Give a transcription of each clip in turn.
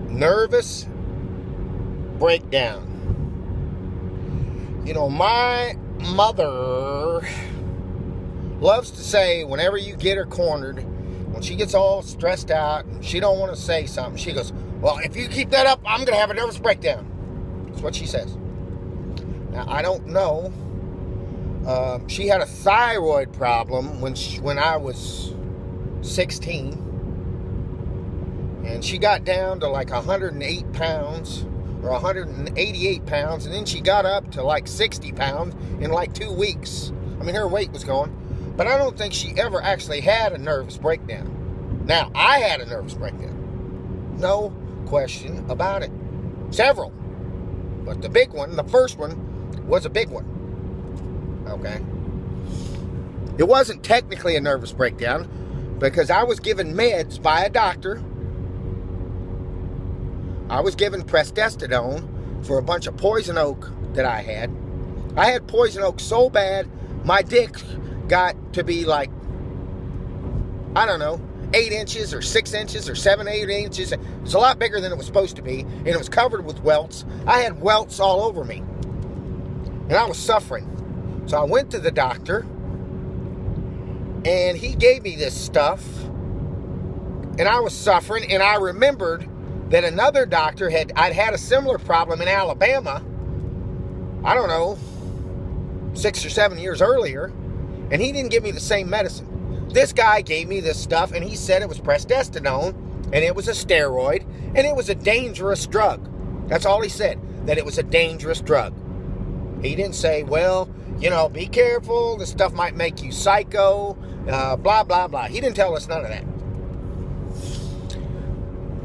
nervous breakdown. You know, my mother loves to say, whenever you get her cornered, when she gets all stressed out and she don't want to say something, she goes, well, if you keep that up, I'm going to have a nervous breakdown. That's what she says. Now, I don't know. She had a thyroid problem when I was 16. And she got down to like 108 pounds or 188 pounds. And then she got up to like 60 pounds in like 2 weeks. I mean, her weight was going. But I don't think she ever actually had a nervous breakdown. Now, I had a nervous breakdown. No question about it. Several. But the big one, the first one, was a big one. Okay? It wasn't technically a nervous breakdown because I was given meds by a doctor. I was given prestestidone for a bunch of poison oak that I had. I had poison oak so bad, my dick got to be like, I don't know, 8 inches or 6 inches or 7, 8 inches. It was a lot bigger than it was supposed to be, and it was covered with welts. I had welts all over me, and I was suffering. So I went to the doctor, and he gave me this stuff, and I was suffering, and I remembered that another doctor I'd had a similar problem in Alabama, I don't know, 6 or 7 years earlier, and he didn't give me the same medicine. This guy gave me this stuff, and he said it was prestestidone, and it was a steroid, and it was a dangerous drug. That's all he said, that it was a dangerous drug. He didn't say, well, you know, be careful, this stuff might make you psycho, blah, blah, blah. He didn't tell us none of that.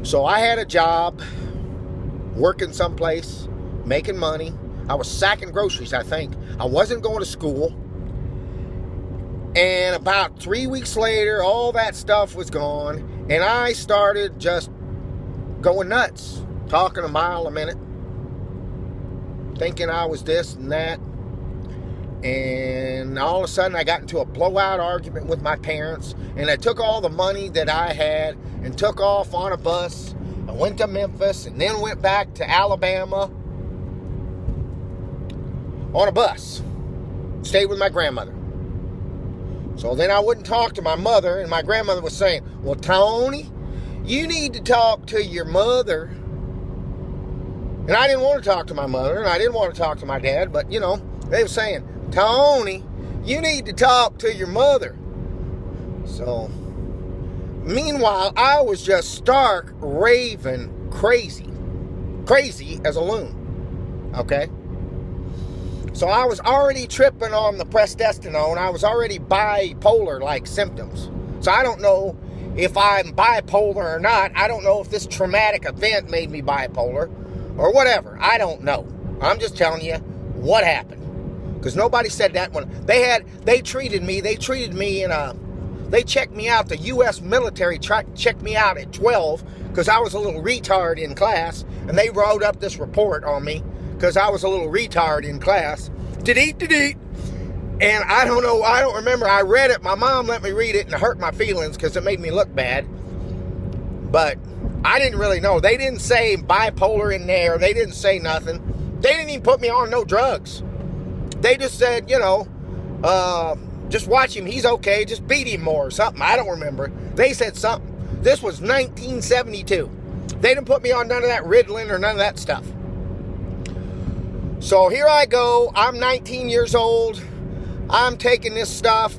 So I had a job, working someplace, making money. I was sacking groceries, I think. I wasn't going to school. And about 3 weeks later, all that stuff was gone. And I started just going nuts, talking a mile a minute, thinking I was this and that. And all of a sudden, I got into a blowout argument with my parents. And I took all the money that I had and took off on a bus. I went to Memphis and then went back to Alabama on a bus. Stayed with my grandmother. So then I wouldn't talk to my mother, and my grandmother was saying, well, Tony, you need to talk to your mother. And I didn't want to talk to my mother, and I didn't want to talk to my dad, but, you know, they were saying, Tony, you need to talk to your mother. So, meanwhile, I was just stark, raving, crazy as a loon, okay? So I was already tripping on the prestestidone. I was already bipolar-like symptoms. So I don't know if I'm bipolar or not. I don't know if this traumatic event made me bipolar or whatever. I don't know. I'm just telling you what happened. Because nobody said that when they treated me they checked me out. The U.S. military checked me out at 12 because I was a little retard in class. And they wrote up this report on me because I was a little retard in class. And I don't know, I don't remember. I read it. My mom let me read it and it hurt my feelings because it made me look bad. But I didn't really know. They didn't say bipolar in there. They didn't say nothing. They didn't even put me on no drugs. They just said, you know, just watch him. He's okay. Just beat him more or something. I don't remember. They said something. This was 1972. They didn't put me on none of that Ritalin or none of that stuff. So here I go. I'm 19 years old. I'm taking this stuff.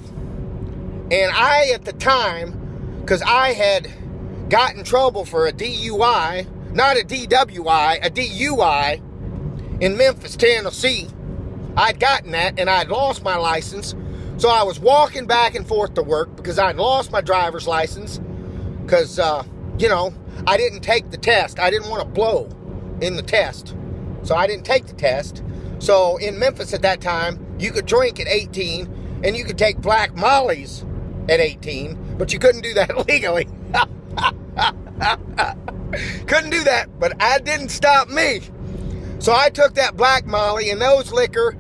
And I, at the time, because I had got in trouble for a DUI, not a DWI, a DUI in Memphis, Tennessee. I'd gotten that and I'd lost my license. So I was walking back and forth to work because I'd lost my driver's license because, you know, I didn't take the test. I didn't want to blow in the test. So I didn't take the test. So in Memphis at that time, you could drink at 18 and you could take black mollies at 18, but you couldn't do that legally. Couldn't do that, but that didn't stop me. So I took that black molly and those liquor,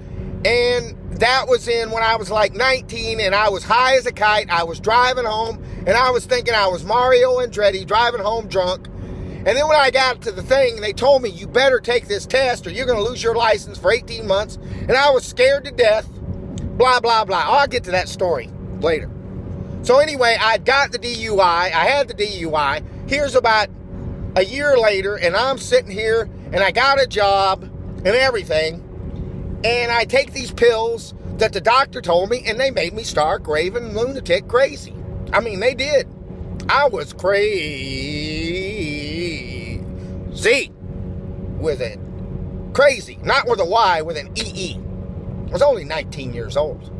and that was in when I was like 19, and I was high as a kite. I was driving home, and I was thinking I was Mario Andretti driving home drunk, And then when I got to the thing, they told me, you better take this test or you're going to lose your license for 18 months. And I was scared to death. Blah, blah, blah. I'll get to that story later. So anyway, I got the DUI. I had the DUI. Here's about a year later, and I'm sitting here, and I got a job and everything. And I take these pills that the doctor told me, and they made me stark, raving, lunatic, crazy. I mean, they did. I was crazy with it. Crazy. Not with a Y, with an E-E. I was only 19 years old.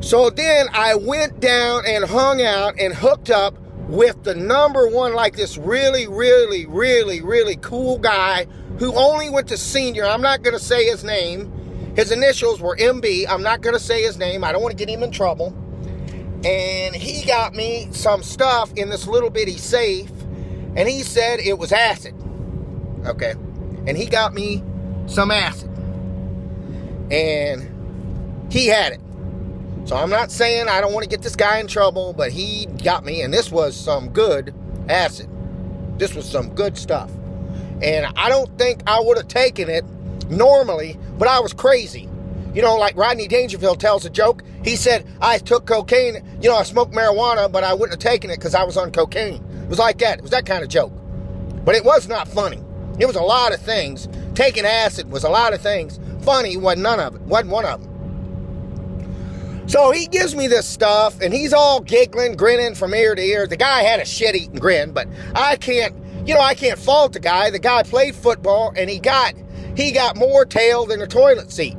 So then I went down and hung out and hooked up with the number one, like this really, really, really, really cool guy who only went to senior. I'm not going to say his name. His initials were MB. I'm not going to say his name. I don't want to get him in trouble. And he got me some stuff in this little bitty safe. And he said it was acid. Okay. And he got me some acid. And he had it. So I'm not saying I don't want to get this guy in trouble, but he got me, and this was some good acid. This was some good stuff. And I don't think I would have taken it normally, but I was crazy. You know, like Rodney Dangerfield tells a joke. He said, I took cocaine, I smoked marijuana, but I wouldn't have taken it because I was on cocaine. It was like that. It was that kind of joke. But it was not funny. It was a lot of things. Taking acid was a lot of things. Funny wasn't none of it. Wasn't one of them. So he gives me this stuff, and he's all giggling, grinning from ear to ear. The guy had a shit-eating grin, but I can't fault the guy. The guy played football, and he got more tail than a toilet seat,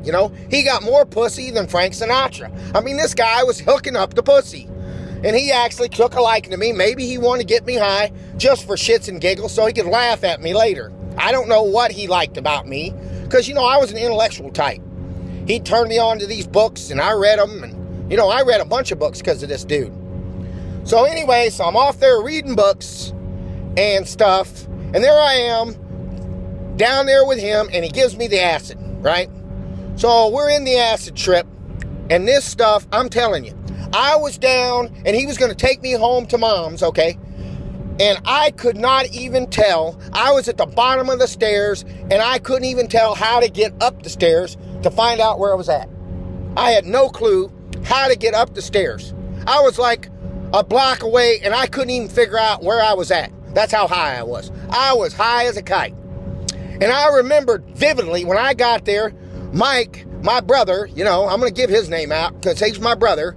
He got more pussy than Frank Sinatra. I mean, this guy was hooking up the pussy. And he actually took a liking to me. Maybe he wanted to get me high just for shits and giggles so he could laugh at me later. I don't know what he liked about me, because, I was an intellectual type. He turned me on to these books, and I read them, and I read a bunch of books because of this dude. So anyway, so I'm off there reading books and stuff, and there I am, down there with him, and he gives me the acid, right? So we're in the acid trip, and this stuff, I'm telling you, I was down, and he was going to take me home to Mom's, okay? And I could not even tell. I was at the bottom of the stairs, and I couldn't even tell how to get up the stairs to find out where I was at. I had no clue how to get up the stairs. I was like a block away, and I couldn't even figure out where I was at. That's how high I was. I was high as a kite. And I remember vividly when I got there, Mike, my brother, I'm going to give his name out because he's my brother,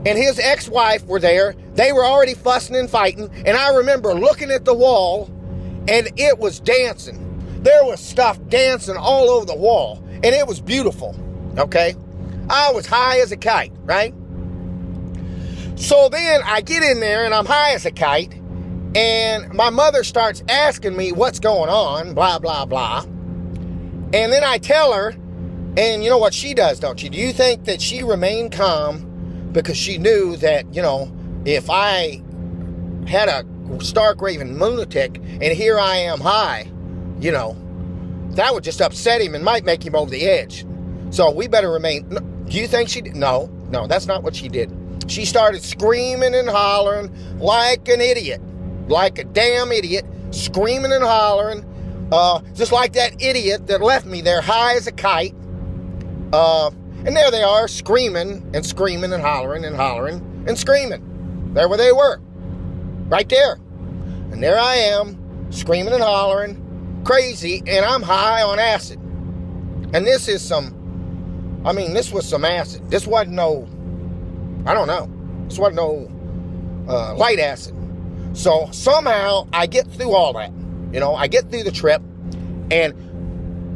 and his ex-wife were there. They were already fussing and fighting, and I remember looking at the wall, and it was dancing. There was stuff dancing all over the wall, and it was beautiful, okay? I was high as a kite, right? So then I get in there, and I'm high as a kite, and my mother starts asking me what's going on, blah, blah, blah. And then I tell her, and you know what she does, don't you? Do you think that she remained calm because she knew that, if I had a stark raving lunatic and here I am high, that would just upset him and might make him over the edge. So we better remain. Do you think she did? No, that's not what she did. She started screaming and hollering like an idiot, like a damn idiot, screaming and hollering, just like that idiot that left me there high as a kite. And there they are, screaming and screaming and hollering and screaming. There where they were, right there. And there I am, screaming and hollering, crazy, and I'm high on acid. And this was some acid. This wasn't no light acid. So somehow I get through all that. I get through the trip, and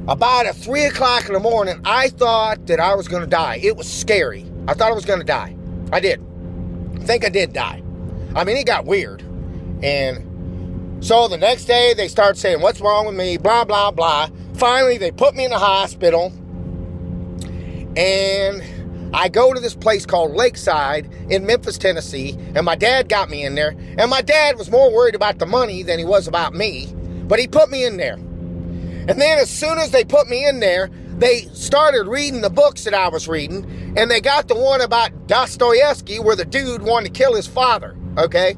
about at 3 o'clock in the morning, I thought that I was going to die. It was scary. I thought I was going to die. I did. I think I did die. I mean, it got weird. And so the next day, they start saying, what's wrong with me? Blah, blah, blah. Finally, they put me in the hospital. And I go to this place called Lakeside in Memphis, Tennessee. And my dad got me in there. And my dad was more worried about the money than he was about me. But he put me in there. And then as soon as they put me in there, they started reading the books that I was reading. And they got the one about Dostoevsky where the dude wanted to kill his father. Okay?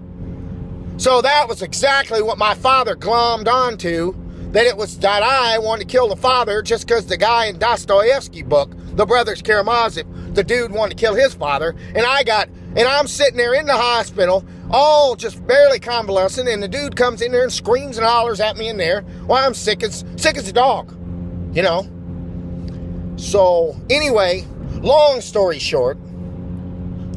So that was exactly what my father glommed onto, that it was that I wanted to kill the father just because the guy in Dostoevsky book, The Brothers Karamazov, the dude wanted to kill his father, and I'm sitting there in the hospital, all just barely convalescent, and the dude comes in there and screams and hollers at me in there while I'm sick as a dog, you know. So anyway, long story short,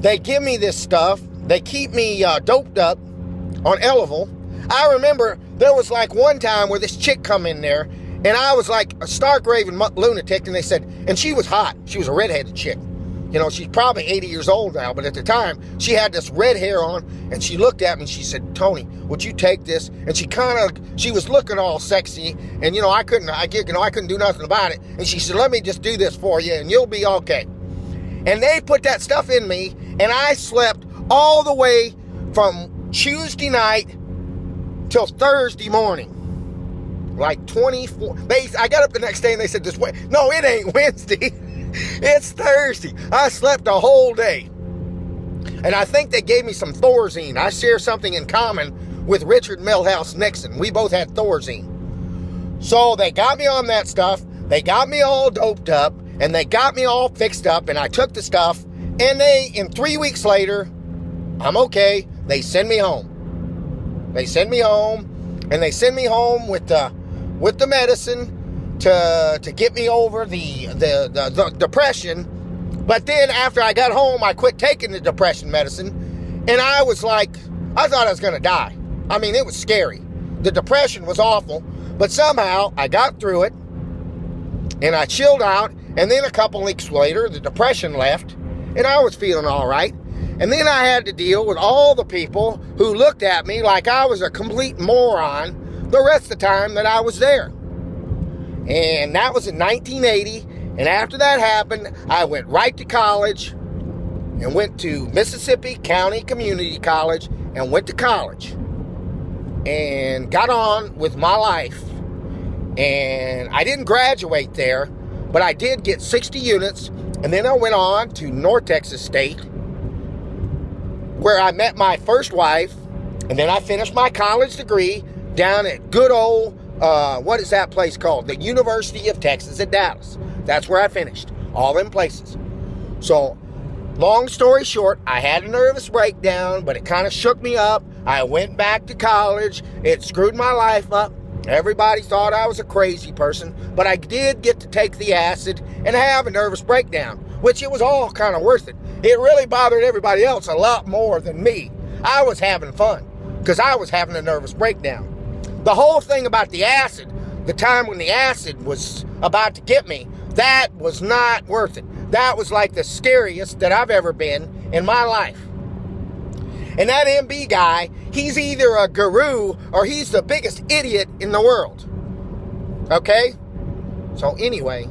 they give me this stuff. They keep me doped up on Elevil. I remember there was like one time where this chick come in there, and I was like a stark raving lunatic, and they said, and she was hot. She was a redheaded chick. You know, she's probably 80 years old now, but at the time, she had this red hair on, and she looked at me, and she said, Tony, would you take this? And she was looking all sexy, and, you know, I couldn't do nothing about it. And she said, let me just do this for you, and you'll be okay. And they put that stuff in me, and I slept all the way from Tuesday night till Thursday morning. Like 24. I got up the next day and they said, no, it ain't Wednesday. It's Thursday. I slept a whole day. And I think they gave me some Thorazine. I share something in common with Richard Milhouse Nixon. We both had Thorazine. So they got me on that stuff. They got me all doped up. And they got me all fixed up. And I took the stuff. And in 3 weeks later, I'm okay. They send me home. They send me home. And they send me home with the medicine to get me over the depression. But then after I got home, I quit taking the depression medicine, and I was like, I thought I was going to die. I mean, it was scary. The depression was awful, but somehow I got through it, and I chilled out, and then a couple weeks later, the depression left, and I was feeling all right. And then I had to deal with all the people who looked at me like I was a complete moron the rest of the time that I was there. And that was in 1980. And after that happened, I went right to college and went to Mississippi County Community College and went to college and got on with my life. And I didn't graduate there, but I did get 60 units. And then I went on to North Texas State, where I met my first wife, and then I finished my college degree down at good old, what is that place called? The University of Texas at Dallas. That's where I finished. All them places. So, long story short, I had a nervous breakdown, but it kind of shook me up. I went back to college. It screwed my life up. Everybody thought I was a crazy person, but I did get to take the acid and have a nervous breakdown, which it was all kind of worth it. It really bothered everybody else a lot more than me. I was having fun because I was having a nervous breakdown. The whole thing about the acid, the time when the acid was about to get me, that was not worth it. That was like the scariest that I've ever been in my life. And that MB guy, he's either a guru or he's the biggest idiot in the world. Okay? So anyway,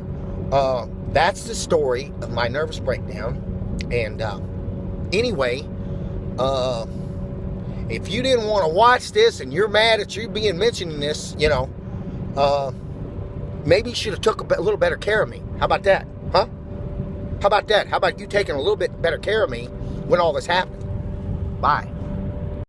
that's the story of my nervous breakdown. And anyway, if you didn't want to watch this and you're mad at you being mentioning this, you know, maybe you should have took a little better care of me. How about that? Huh? How about that? How about you taking a little bit better care of me when all this happened? Bye.